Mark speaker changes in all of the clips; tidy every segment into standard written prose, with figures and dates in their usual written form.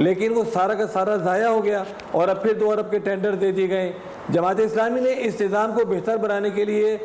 Speaker 1: لیکن وہ سارا کا سارا ضائع ہو گیا اور اب پھر 2 ارب کے ٹینڈر دے دیے گئے۔ جماعت اسلامی نے اس نظام کو بہتر بنانے کے لیے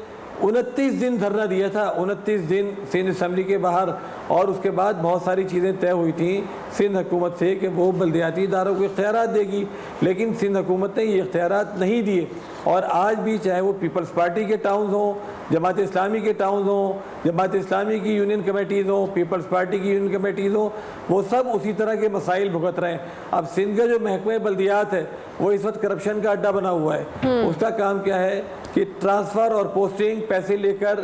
Speaker 1: 29 دن دھرنا دیا تھا، 29 دن سندھ اسمبلی کے باہر، اور اس کے بعد بہت ساری چیزیں طے ہوئی تھیں سندھ حکومت سے کہ وہ بلدیاتی اداروں کو اختیارات دے گی، لیکن سندھ حکومت نے یہ اختیارات نہیں دیے۔ اور آج بھی چاہے وہ پیپلز پارٹی کے ٹاؤنز ہوں، جماعت اسلامی کے ٹاؤنز ہوں، جماعت اسلامی کی یونین کمیٹیز ہوں، پیپلز پارٹی کی یونین کمیٹیز ہوں، وہ سب اسی طرح کے مسائل بھگت رہے ہیں۔ اب سندھ کا جو محکمہ بلدیات ہے وہ اس وقت کرپشن کا اڈا بنا ہوا ہے۔ اس کا کام کیا ہے کہ ٹرانسفر اور پوسٹنگ پیسے لے کر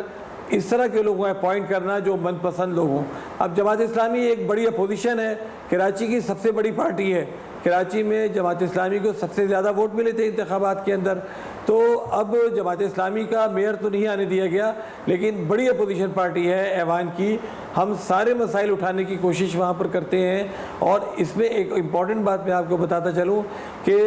Speaker 1: اس طرح کے لوگوں کو اپوائنٹ کرنا جو من پسند لوگ ہوں۔ اب جماعت اسلامی ایک بڑی اپوزیشن ہے، کراچی کی سب سے بڑی پارٹی ہے، کراچی میں جماعت اسلامی کو سب سے زیادہ ووٹ ملے تھے انتخابات کے اندر، تو اب جماعت اسلامی کا میئر تو نہیں آنے دیا گیا، لیکن بڑی اپوزیشن پارٹی ہے ایوان کی۔ ہم سارے مسائل اٹھانے کی کوشش وہاں پر کرتے ہیں، اور اس میں ایک امپورٹنٹ بات میں آپ کو بتاتا چلوں کہ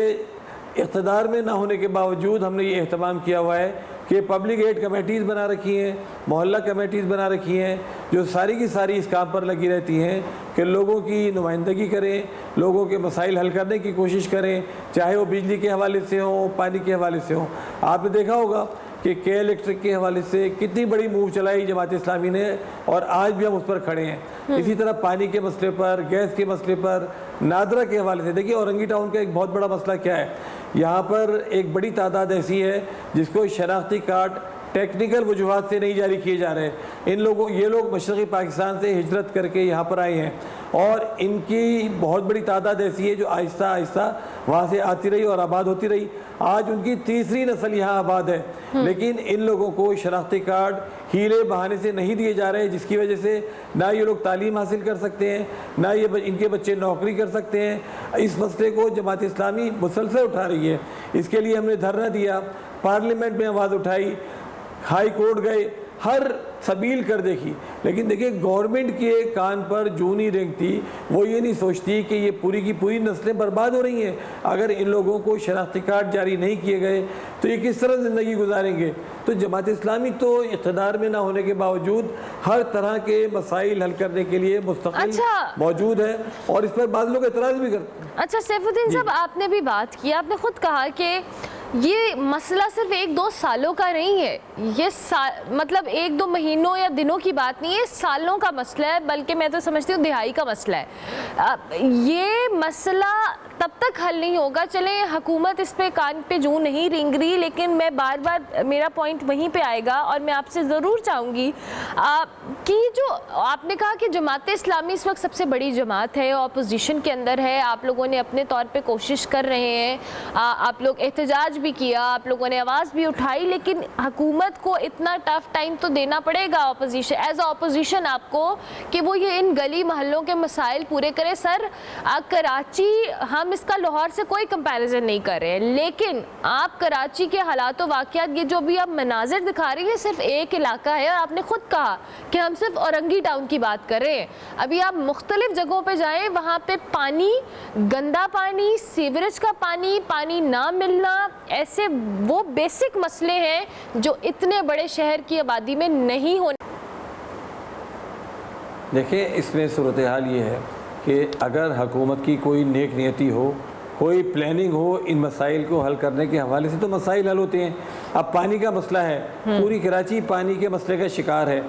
Speaker 1: اقتدار میں نہ ہونے کے باوجود ہم نے یہ اہتمام کیا ہوا ہے کہ پبلک ایڈ کمیٹیز بنا رکھی ہیں، محلہ کمیٹیز بنا رکھی ہیں، جو ساری کی ساری اس کام پر لگی رہتی ہیں کہ لوگوں کی نمائندگی کریں، لوگوں کے مسائل حل کرنے کی کوشش کریں، چاہے وہ بجلی کے حوالے سے ہوں، پانی کے حوالے سے ہوں۔ آپ نے دیکھا ہوگا کہ کے الیکٹرک کے حوالے سے کتنی بڑی موو چلائی جماعت اسلامی نے، اور آج بھی ہم اس پر کھڑے ہیں۔ اسی طرح پانی کے مسئلے پر، گیس کے مسئلے پر، نادرا کے حوالے سے دیکھیے اورنگی ٹاؤن کا ایک بہت بڑا مسئلہ کیا ہے، یہاں پر ایک بڑی تعداد ایسی ہے جس کو شناختی کارڈ ٹیکنیکل وجوہات سے نہیں جاری کیے جا رہے۔ یہ لوگ مشرقی پاکستان سے ہجرت کر کے یہاں پر آئے ہیں، اور ان کی بہت بڑی تعداد ایسی ہے جو آہستہ آہستہ وہاں سے آتی رہی اور آباد ہوتی رہی۔ آج ان کی 3ری نسل یہاں آباد ہے، لیکن ان لوگوں کو شناختی کارڈ ہیلے بہانے سے نہیں دیے جا رہے، جس کی وجہ سے نہ یہ لوگ تعلیم حاصل کر سکتے ہیں، نہ ان کے بچے نوکری کر سکتے ہیں۔ اس مسئلے کو جماعت اسلامی مسلسل اٹھا رہی ہے، اس کے لیے ہم نے دھرنا دیا، پارلیمنٹ میں آواز اٹھائی، ہائی کورٹ گئے، ہر سبیل کر دیکھی، لیکن دیکھیں گورنمنٹ کے کان پر جو نہیں رینگتی، وہ یہ نہیں سوچتی کہ یہ پوری کی پوری نسلیں برباد ہو رہی ہیں۔ اگر ان لوگوں کو شناختی کارڈ جاری نہیں کیے گئے تو یہ کس طرح زندگی گزاریں گے؟ تو جماعت اسلامی تو اقتدار میں نہ ہونے کے باوجود ہر طرح کے مسائل حل کرنے کے لیے مستقل موجود ہے، اور اس پر بعض لوگ اعتراض بھی کرتے ہیں۔
Speaker 2: اچھا سیف الدین صاحب، آپ نے بھی بات کی، آپ نے خود کہا کہ یہ مسئلہ صرف 1-2 سالوں کا نہیں ہے، یہ مطلب 1-2 مہینوں یا دنوں کی بات نہیں ہے، سالوں کا مسئلہ ہے، بلکہ میں تو سمجھتی ہوں دہائی کا مسئلہ ہے۔ یہ مسئلہ تب تک حل نہیں ہوگا، چلیں حکومت اس پہ کان پہ جوں نہیں رینگ رہی، لیکن میں بار بار میرا پوائنٹ وہیں پہ آئے گا، اور میں آپ سے ضرور چاہوں گی کہ جو آپ نے کہا کہ جماعت اسلامی اس وقت سب سے بڑی جماعت ہے، اپوزیشن کے اندر ہے، آپ لوگوں نے اپنے طور پہ کوشش کر رہے ہیں، آپ لوگ احتجاج بھی کیا، آپ لوگوں نے آواز بھی اٹھائی، لیکن حکومت کو اتنا ٹف ٹائم تو دینا پڑے گا اپوزیشن ایز اے اپوزیشن آپ کو، کہ وہ یہ ان گلی محلوں کے مسائل پورے کرے۔ سر کراچی، ہم اس کا لاہور سے کوئی کمپیریزن نہیں کر رہے، لیکن آپ کراچی کے حالات و واقعات، یہ جو بھی آپ مناظر دکھا رہی ہیں، صرف ایک علاقہ ہے، اور آپ نے خود کہا کہ ہم صرف اورنگی ٹاؤن کی بات کر رہے ہیں۔ ابھی آپ مختلف جگہوں پہ جائیں، وہاں پہ پانی، گندا پانی، سیوریج کا پانی، پانی نہ ملنا، ایسے وہ بیسک مسئلے ہیں جو اتنے بڑے شہر کی آبادی میں نہیں ہونے۔
Speaker 1: دیکھیں اس میں صورتحال یہ ہے کہ اگر حکومت کی کوئی نیک نیتی ہو، کوئی پلاننگ ہو ان مسائل کو حل کرنے کے حوالے سے، تو مسائل حل ہوتے ہیں۔ اب پانی کا مسئلہ ہے، پوری کراچی پانی کے مسئلے کا شکار ہے۔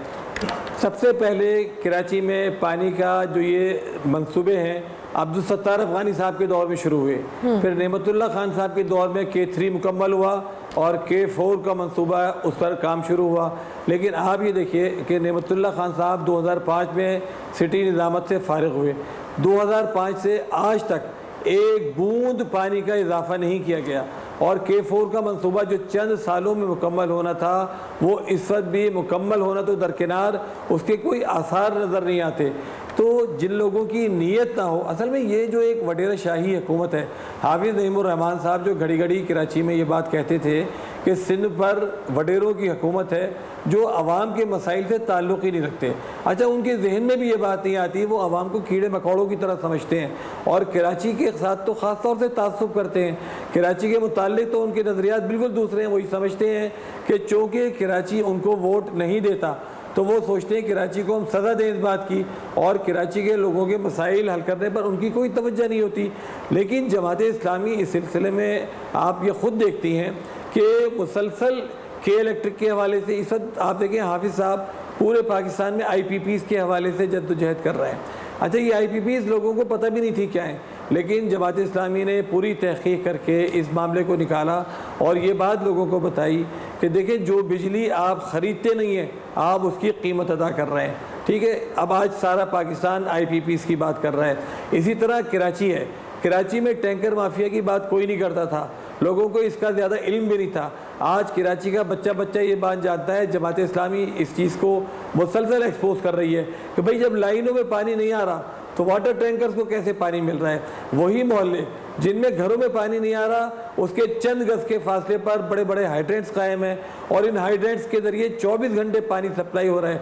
Speaker 1: سب سے پہلے کراچی میں پانی کا جو یہ منصوبے ہیں عبدالستار افغانی صاحب کے دور میں شروع ہوئے، پھر نعمت اللہ خان صاحب کے دور میں K3 مکمل ہوا، اور K4 کا منصوبہ اس پر کام شروع ہوا۔ لیکن آپ یہ دیکھیے کہ نعمت اللہ خان صاحب 2005 میں سٹی نظامت سے فارغ ہوئے، 2005 سے آج تک ایک بوند پانی کا اضافہ نہیں کیا گیا، اور K4 کا منصوبہ جو چند سالوں میں مکمل ہونا تھا، وہ اس وقت بھی مکمل ہونا تو درکنار، اس کے کوئی آثار نظر نہیں آتے۔ تو جن لوگوں کی نیت نہ ہو، اصل میں یہ جو ایک وڈیرہ شاہی حکومت ہے، حافظ نعیم الرحمان صاحب جو گھڑی گھڑی کراچی میں یہ بات کہتے تھے کہ سندھ پر وڈیروں کی حکومت ہے جو عوام کے مسائل سے تعلق ہی نہیں رکھتے۔ اچھا، ان کے ذہن میں بھی یہ بات نہیں آتی، وہ عوام کو کیڑے مکوڑوں کی طرح سمجھتے ہیں، اور کراچی کے ساتھ تو خاص طور سے تعصب کرتے ہیں۔ کراچی کے متعلق تو ان کے نظریات بالکل دوسرے ہیں، وہی سمجھتے ہیں کہ چونکہ کراچی ان کو ووٹ نہیں دیتا، تو وہ سوچتے ہیں کراچی کو ہم سزا دیں اس بات کی، اور کراچی کے لوگوں کے مسائل حل کرنے پر ان کی کوئی توجہ نہیں ہوتی۔ لیکن جماعت اسلامی اس سلسلے میں آپ یہ خود دیکھتی ہیں کہ مسلسل کے الیکٹرک کے حوالے سے اس وقت آپ دیکھیں حافظ صاحب پورے پاکستان میں آئی پی پیز کے حوالے سے جدوجہد کر رہے ہیں۔ اچھا یہ آئی پی پیز لوگوں کو پتہ بھی نہیں تھی کیا ہے، لیکن جماعت اسلامی نے پوری تحقیق کر کے اس معاملے کو نکالا اور یہ بات لوگوں کو بتائی کہ دیکھیں جو بجلی آپ خریدتے نہیں ہیں آپ اس کی قیمت ادا کر رہے ہیں، ٹھیک ہے۔ اب آج سارا پاکستان آئی پی پیز کی بات کر رہا ہے۔ اسی طرح کراچی ہے، کراچی میں ٹینکر مافیا کی بات کوئی نہیں کرتا تھا، لوگوں کو اس کا زیادہ علم بھی نہیں تھا۔ آج کراچی کا بچہ یہ بات جانتا ہے، جماعت اسلامی اس چیز کو مسلسل ایکسپوز کر رہی ہے کہ بھئی جب لائنوں میں پانی نہیں آ رہا تو واٹر ٹینکرز کو کیسے پانی مل رہا ہے۔ وہی محلے جن میں گھروں میں پانی نہیں آ رہا اس کے چند گز کے فاصلے پر بڑے بڑے ہائیڈرینٹس قائم ہیں اور ان ہائیڈرینٹس کے ذریعے 24 گھنٹے پانی سپلائی ہو رہا ہے۔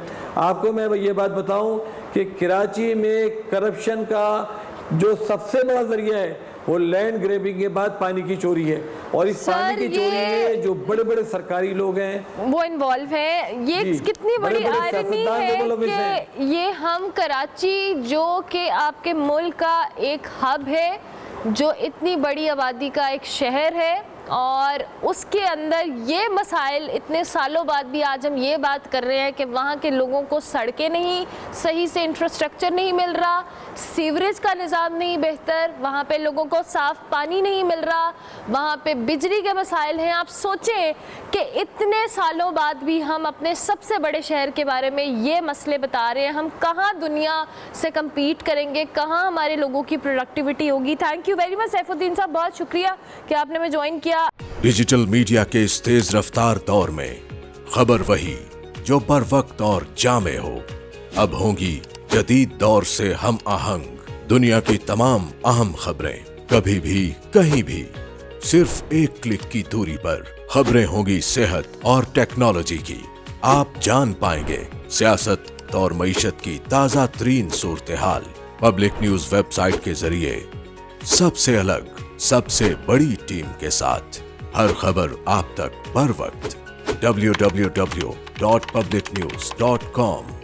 Speaker 1: آپ کو میں یہ بات بتاؤں کہ کراچی میں کرپشن کا جو سب سے بڑا ذریعہ ہے وہ لینڈ گریبنگ کے بعد پانی کی چوری ہے، اور اس پانی کی چوری میں جو بڑے بڑے سرکاری لوگ ہیں
Speaker 2: وہ انوالو ہیں۔ یہ کتنی بڑی آئرنی ہے کہ یہ ہم کراچی جو کہ آپ کے ملک کا ایک ہب ہے، جو اتنی بڑی آبادی کا ایک شہر ہے، اور اس کے اندر یہ مسائل اتنے سالوں بعد بھی آج ہم یہ بات کر رہے ہیں کہ وہاں کے لوگوں کو سڑکیں نہیں صحیح سے انفراسٹرکچر نہیں مل رہا، سیوریج کا نظام نہیں بہتر، وہاں پہ لوگوں کو صاف پانی نہیں مل رہا، وہاں پہ بجلی کے مسائل ہیں۔ آپ سوچیں کہ اتنے سالوں بعد بھی ہم اپنے سب سے بڑے شہر کے بارے میں یہ مسئلے بتا رہے ہیں، ہم کہاں دنیا سے کمپیٹ کریں گے، کہاں ہمارے لوگوں کی پروڈکٹیوٹی ہوگی۔ Thank you very much Saifuddin صاحب، بہت شکریہ کہ آپ نے ہمیں جوائن کیا۔
Speaker 3: ڈیجیٹل میڈیا کے اس تیز رفتار دور میں خبر وہی جو بر وقت اور جامع ہو، اب ہوں گی جدید دور سے ہم آہنگ۔ دنیا کی تمام اہم خبریں کبھی بھی کہیں بھی صرف ایک کلک کی دوری پر۔ خبریں ہوں گی صحت اور ٹیکنالوجی کی، آپ جان پائیں گے سیاست اور معیشت کی تازہ ترین صورتحال۔ پبلک نیوز ویب سائٹ کے ذریعے سب سے الگ، سب سے بڑی ٹیم کے ساتھ ہر خبر آپ تک بر وقت۔ www.publicnews.com